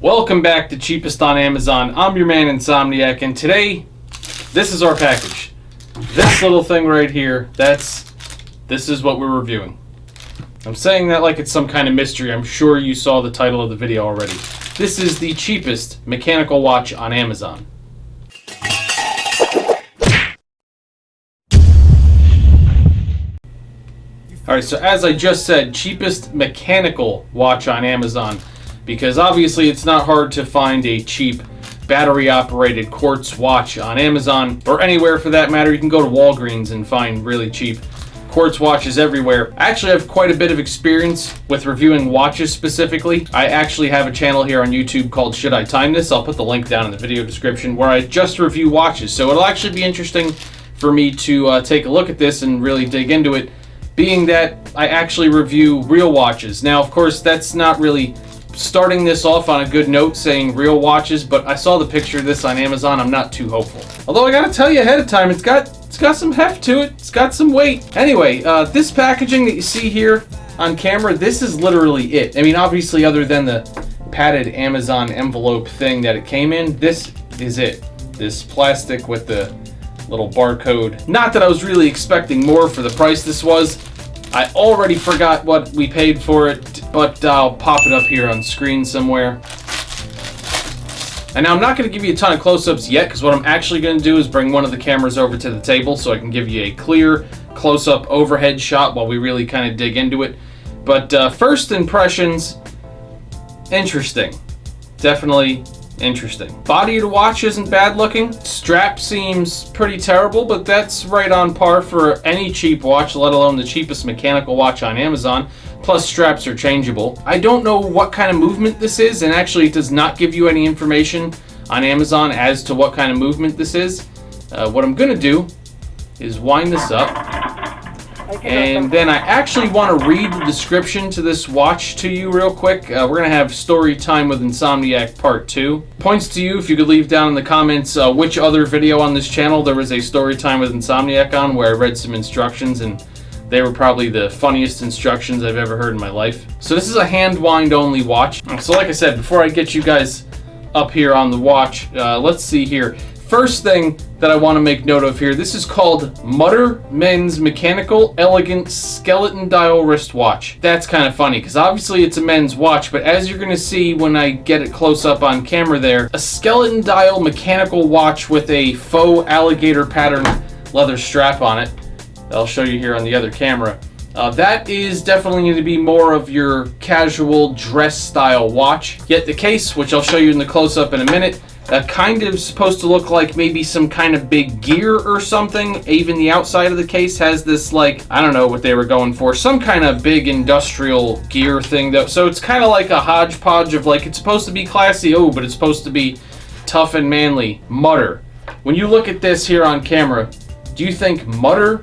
Welcome back to Cheapest on Amazon. I'm your man Insomniac, and today, this is our package. This little thing right here, this is what we're reviewing. I'm saying that like it's some kind of mystery. I'm sure you saw the title of the video already. This is the cheapest mechanical watch on Amazon. Alright, so as I just said, cheapest mechanical watch on Amazon. Because obviously it's not hard to find a cheap battery-operated quartz watch on Amazon, or anywhere for that matter. You can go to Walgreens and find really cheap quartz watches everywhere. I actually have quite a bit of experience with reviewing watches specifically. I actually have a channel here on YouTube called Should I Time This? I'll put the link down in the video description, where I just review watches. So it'll actually be interesting for me to take a look at this and really dig into it, being that I actually review real watches. Now, of course, that's not really starting this off on a good note saying real watches, but I saw the picture of this on Amazon. I'm not too hopeful. Although I gotta tell you ahead of time, it's got some heft to it. It's got some weight. Anyway, this packaging that you see here on camera, this is literally it. I mean, obviously, other than the padded Amazon envelope thing that it came in, this is it. This plastic with the little barcode. Not that I was really expecting more for the price this was. I already forgot what we paid for it, but I'll pop it up here on screen somewhere. And now I'm not going to give you a ton of close-ups yet, because what I'm actually going to do is bring one of the cameras over to the table so I can give you a clear close-up overhead shot while we really kind of dig into it. But first impressions, interesting. Definitely interesting. Body of the watch isn't bad looking. Strap seems pretty terrible, but that's right on par for any cheap watch, let alone the cheapest mechanical watch on Amazon. Plus, straps are changeable. I don't know what kind of movement this is, and actually it does not give you any information on Amazon as to what kind of movement this is. What I'm gonna do is wind this up, and then I actually want to read the description to this watch to you real quick. We're going to have Story Time with Insomniac Part 2. Points to you if you could leave down in the comments which other video on this channel there was a Story Time with Insomniac on, where I read some instructions, and they were probably the funniest instructions I've ever heard in my life. So this is a hand wind only watch. So like I said, before I get you guys up here on the watch, let's see here. First thing that I want to make note of here, this is called Mutter Men's Mechanical Elegant Skeleton Dial Wristwatch. That's kind of funny, because obviously it's a men's watch, but as you're going to see when I get it close up on camera there, a skeleton dial mechanical watch with a faux alligator pattern leather strap on it. I'll show you here on the other camera. That is definitely going to be more of your casual dress style watch. Yet the case, which I'll show you in the close-up in a minute, kind of supposed to look like maybe some kind of big gear or something. Even the outside of the case has this, like, I don't know what they were going for, some kind of big industrial gear thing though. So it's kind of like a hodgepodge of, like, it's supposed to be classy, oh, but it's supposed to be tough and manly. Mutter. When you look at this here on camera, do you think Mutter?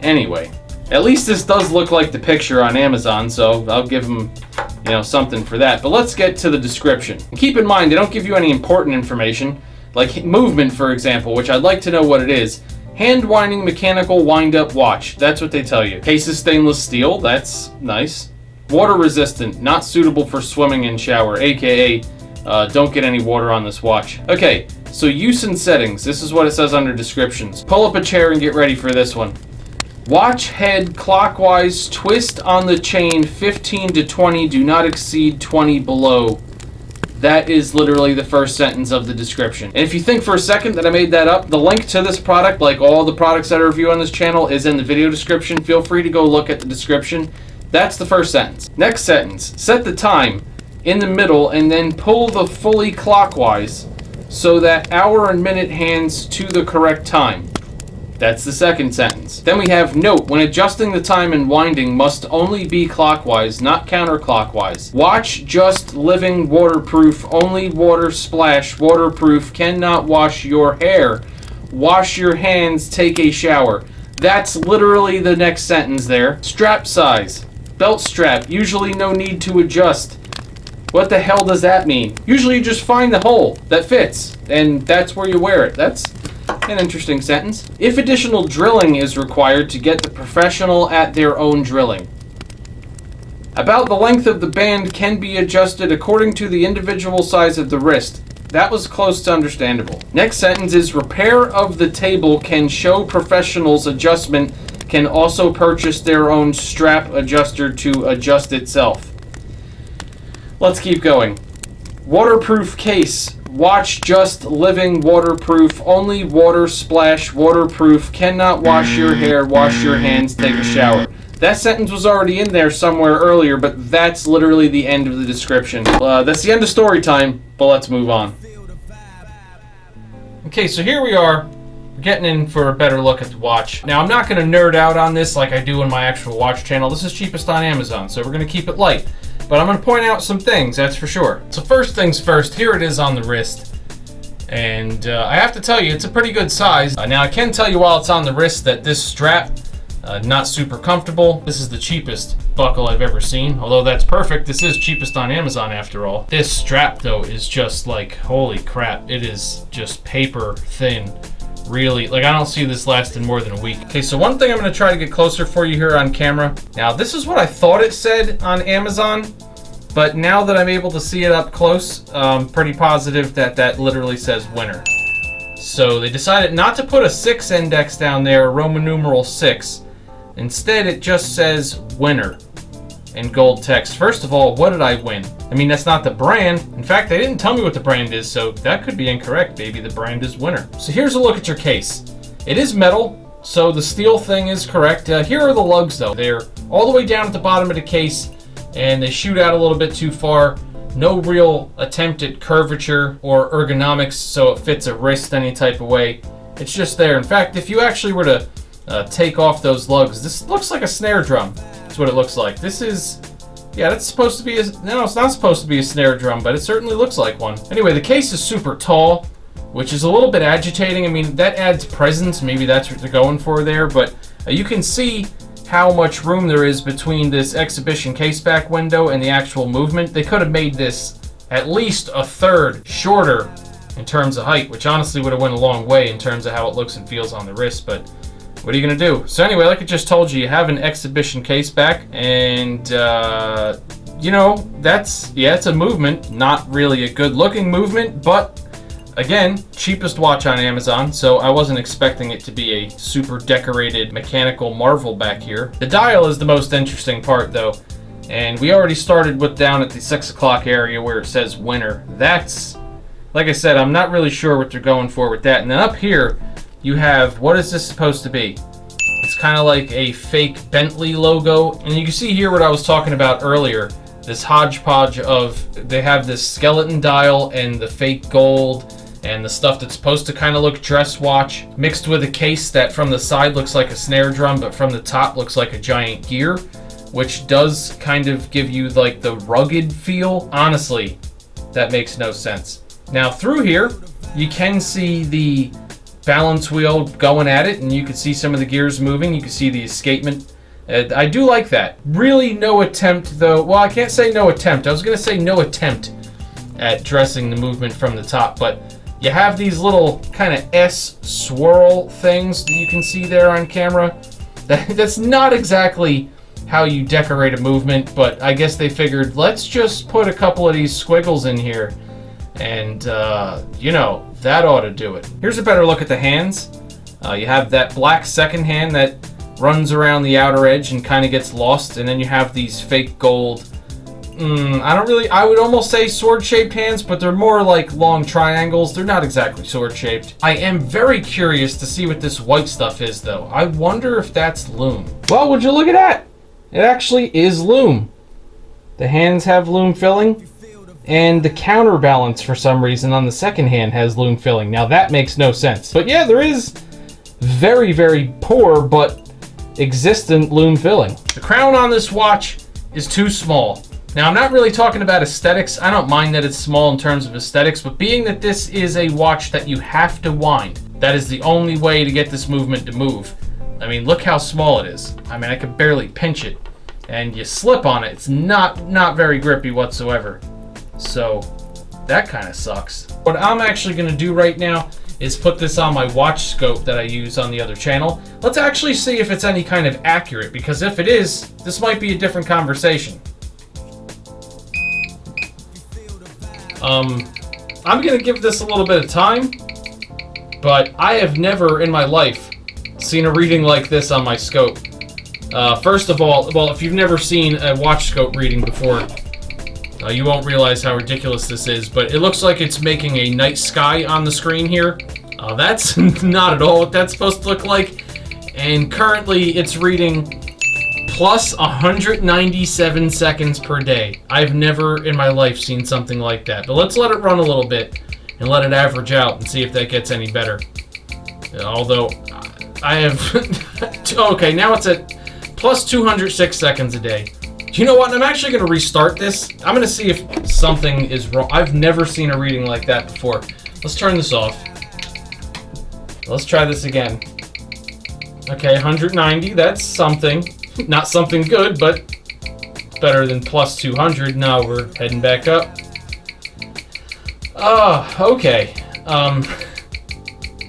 Anyway, at least this does look like the picture on Amazon, so I'll give them, you know, something for that. But let's get to the description. And keep in mind, they don't give you any important information, like movement, for example, which I'd like to know what it is. Hand winding mechanical wind-up watch. That's what they tell you. Case is stainless steel. That's nice. Water resistant. Not suitable for swimming and shower, aka don't get any water on this watch. Okay, so use and settings. This is what it says under descriptions. Pull up a chair and get ready for this one. Watch head clockwise, twist on the chain 15 to 20, do not exceed 20 below. That is literally the first sentence of the description. And if you think for a second that I made that up, the link to this product, like all the products that I review on this channel, is in the video description. Feel free to go look at the description. That's the first sentence. Next sentence, set the time in the middle and then pull the fully clockwise so that hour and minute hands to the correct time. That's the second sentence. Then we have, note, when adjusting the time and winding must only be clockwise, not counterclockwise. Watch just living waterproof, only water splash, waterproof, cannot wash your hair. Wash your hands, take a shower. That's literally the next sentence there. Strap size. Belt strap, usually no need to adjust. What the hell does that mean? Usually you just find the hole that fits, and that's where you wear it. That's an interesting sentence. If additional drilling is required to get the professional at their own drilling. About the length of the band can be adjusted according to the individual size of the wrist. That was close to understandable. Next sentence is repair of the table can show professionals adjustment can also purchase their own strap adjuster to adjust itself. Let's keep going. Waterproof case. Watch just living waterproof. Only water splash waterproof. Cannot wash your hair, wash your hands, take a shower. That sentence was already in there somewhere earlier, but that's literally the end of the description. That's the end of story time, but let's move on. Okay, so here we are. We're getting in for a better look at the watch. Now, I'm not going to nerd out on this like I do in my actual watch channel. This is cheapest on Amazon, so we're going to keep it light. But I'm going to point out some things, that's for sure. So first things first, here it is on the wrist. And I have to tell you, it's a pretty good size. Now, I can tell you while it's on the wrist that this strap, not super comfortable. This is the cheapest buckle I've ever seen. Although that's perfect, this is cheapest on Amazon after all. This strap though is just like, holy crap. It is just paper thin. Really, like I don't see this lasting more than a week. Okay, so one thing I'm gonna try to get closer for you here on camera. Now this is what I thought it said on Amazon, but now that I'm able to see it up close, I'm pretty positive that that literally says winter. So they decided not to put a 6 index down there, Roman numeral 6. Instead, it just says winner in gold text. First of all, what did I win? I mean, that's not the brand. In fact, they didn't tell me what the brand is, so that could be incorrect. Maybe the brand is winner. So here's a look at your case. It is metal, so the steel thing is correct. Here are the lugs, though. They're all the way down at the bottom of the case, and they shoot out a little bit too far. No real attempt at curvature or ergonomics, so it fits a wrist any type of way. It's just there. In fact, if you actually were to take off those lugs, this looks like a snare drum. That's what it looks like. This is, yeah, that's supposed to be no, it's not supposed to be a snare drum, but it certainly looks like one. Anyway, the case is super tall, which is a little bit agitating. I mean, that adds presence. Maybe that's what they're going for there, but you can see how much room there is between this exhibition case back window and the actual movement. They could have made this at least a third shorter in terms of height, which honestly would have went a long way in terms of how it looks and feels on the wrist, but what are you gonna do? So anyway, like I just told you, you have an exhibition case back, and you know, that's, yeah, it's a movement, not really a good looking movement, but again, cheapest watch on Amazon, so I wasn't expecting it to be a super decorated mechanical marvel back here. The dial is the most interesting part though, and we already started with down at the 6 o'clock area where it says winter. That's, like I said, I'm not really sure what they're going for with that. And then up here, you have, what is this supposed to be? It's kind of like a fake Bentley logo. And you can see here what I was talking about earlier. This hodgepodge of, they have this skeleton dial and the fake gold and the stuff that's supposed to kind of look dress watch mixed with a case that from the side looks like a snare drum, but from the top looks like a giant gear, which does kind of give you like the rugged feel. Honestly, that makes no sense. Now through here, you can see the balance wheel going at it, and you can see some of the gears moving. You can see the escapement. I do like that. Really no attempt though. Well, I can't say no attempt. I was gonna say no attempt at dressing the movement from the top, but you have these little kind of S swirl things that you can see there on camera. That's not exactly how you decorate a movement, but I guess they figured, let's just put a couple of these squiggles in here, and you know, that ought to do it. Here's a better look at the hands. You have that black second hand that runs around the outer edge and kind of gets lost, and then you have these fake gold, I would almost say sword-shaped hands, but they're more like long triangles. They're not exactly sword-shaped. I am very curious to see what this white stuff is, though. I wonder if that's loom. Well, would you look at that? It actually is loom. The hands have loom filling, and the counterbalance for some reason on the second hand has loom filling. Now that makes no sense. But yeah, there is very, very poor but existent loom filling. The crown on this watch is too small. Now I'm not really talking about aesthetics. I don't mind that it's small in terms of aesthetics, but being that this is a watch that you have to wind, that is the only way to get this movement to move. I mean, look how small it is. I mean, I could barely pinch it, and you slip on it. It's not very grippy whatsoever. So that kind of sucks. What I'm actually going to do right now is put this on my watch scope that I use on the other channel. Let's actually see if it's any kind of accurate, because if it is, this might be a different conversation. I'm gonna give this a little bit of time, but I have never in my life seen a reading like this on my scope. First of all, well, if you've never seen a watch scope reading before, you won't realize how ridiculous this is, but it looks like it's making a night sky on the screen here. That's not at all what that's supposed to look like, and currently it's reading plus 197 seconds per day. I've never in my life seen something like that, but let's let it run a little bit and let it average out and see if that gets any better. Although, I have... okay, now it's at plus 206 seconds a day. You know what? I'm actually going to restart this. I'm going to see if something is wrong. I've never seen a reading like that before. Let's turn this off. Let's try this again. Okay, 190. That's something. Not something good, but better than plus 200. Now we're heading back up. Okay.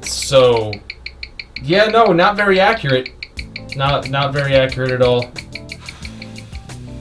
So, yeah, no, not very accurate. Not very accurate at all.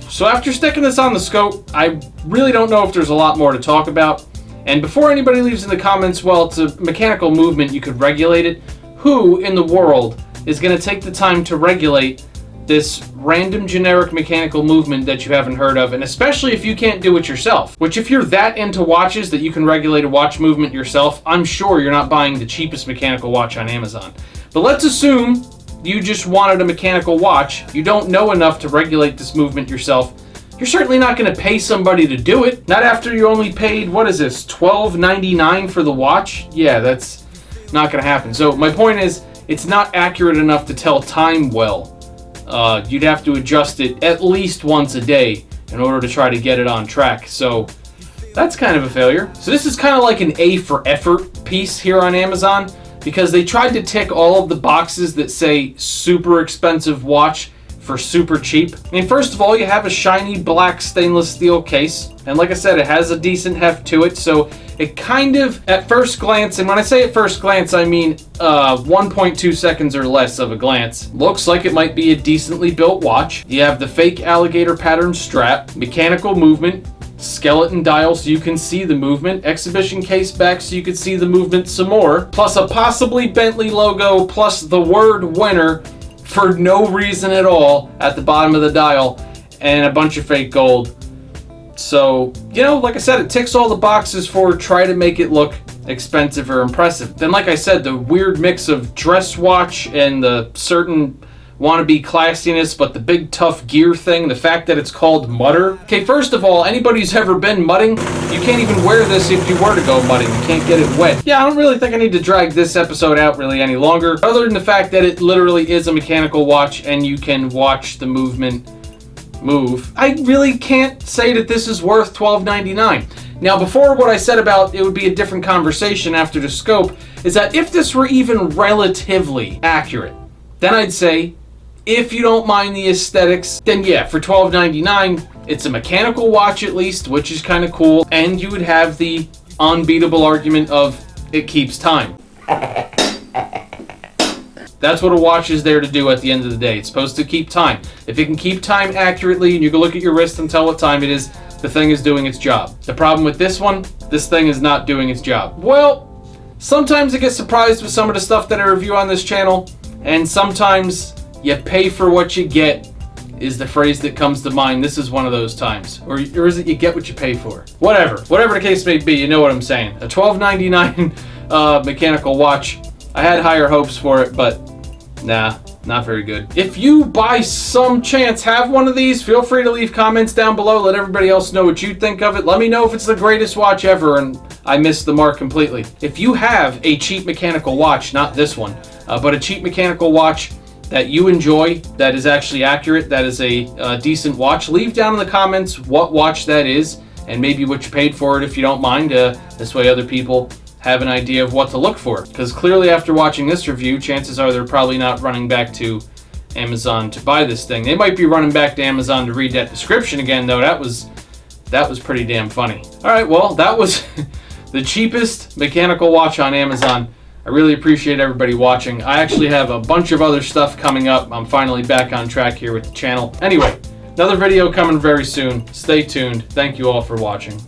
So after sticking this on the scope, I really don't know if there's a lot more to talk about. And before anybody leaves in the comments, well, it's a mechanical movement, you could regulate it. Who in the world is going to take the time to regulate this random generic mechanical movement that you haven't heard of, and especially if you can't do it yourself? Which, if you're that into watches that you can regulate a watch movement yourself, I'm sure you're not buying the cheapest mechanical watch on Amazon. But let's assume you just wanted a mechanical watch, you don't know enough to regulate this movement yourself. You're certainly not going to pay somebody to do it. Not after you only paid, what is this, $12.99 for the watch? Yeah, that's not going to happen. So my point is, it's not accurate enough to tell time well. You'd have to adjust it at least once a day in order to try to get it on track. So that's kind of a failure. So this is kind of like an A for effort piece here on Amazon, because they tried to tick all of the boxes that say super expensive watch for super cheap. I mean, first of all, you have a shiny black stainless steel case, and like I said, it has a decent heft to it, so it kind of, at first glance, and when I say at first glance, I mean 1.2 seconds or less of a glance, looks like it might be a decently built watch. You have the fake alligator pattern strap, mechanical movement, skeleton dial so you can see the movement, exhibition case back so you can see the movement some more, plus a possibly Bentley logo, plus the word winner for no reason at all at the bottom of the dial, and a bunch of fake gold. So, you know, like I said, it ticks all the boxes for try to make it look expensive or impressive. Then, like I said, the weird mix of dress watch and the certain wannabe classiness, but the big tough gear thing, the fact that it's called mutter. Okay, first of all, anybody who's ever been mudding, you can't even wear this if you were to go mudding. You can't get it wet. Yeah, I don't really think I need to drag this episode out really any longer, other than the fact that it literally is a mechanical watch and you can watch the movement move. I really can't say that this is worth $12.99. Now, before what I said about it would be a different conversation after the scope, is that if this were even relatively accurate, then I'd say, if you don't mind the aesthetics, then yeah, for $12.99, it's a mechanical watch at least, which is kind of cool, and you would have the unbeatable argument of it keeps time. That's what a watch is there to do at the end of the day. It's supposed to keep time. If it can keep time accurately and you can look at your wrist and tell what time it is, the thing is doing its job. The problem with this one, this thing is not doing its job. Well, sometimes I get surprised with some of the stuff that I review on this channel, and sometimes you pay for what you get is the phrase that comes to mind. This is one of those times. Or is it you get what you pay for? Whatever the case may be, you know what I'm saying. A $12.99 mechanical watch. I had higher hopes for it, but nah, not very good. If you by some chance have one of these, feel free to leave comments down below. Let everybody else know what you think of it. Let me know if it's the greatest watch ever and I missed the mark completely. If you have a cheap mechanical watch, not this one, but a cheap mechanical watch that you enjoy, that is actually accurate, that is a decent watch, leave down in the comments what watch that is and maybe what you paid for it if you don't mind. This way other people have an idea of what to look for. Because clearly after watching this review, chances are they're probably not running back to Amazon to buy this thing. They might be running back to Amazon to read that description again, though. That was pretty damn funny. All right, well, that was the cheapest mechanical watch on Amazon. I really appreciate everybody watching. I actually have a bunch of other stuff coming up. I'm finally back on track here with the channel. Anyway, another video coming very soon. Stay tuned. Thank you all for watching.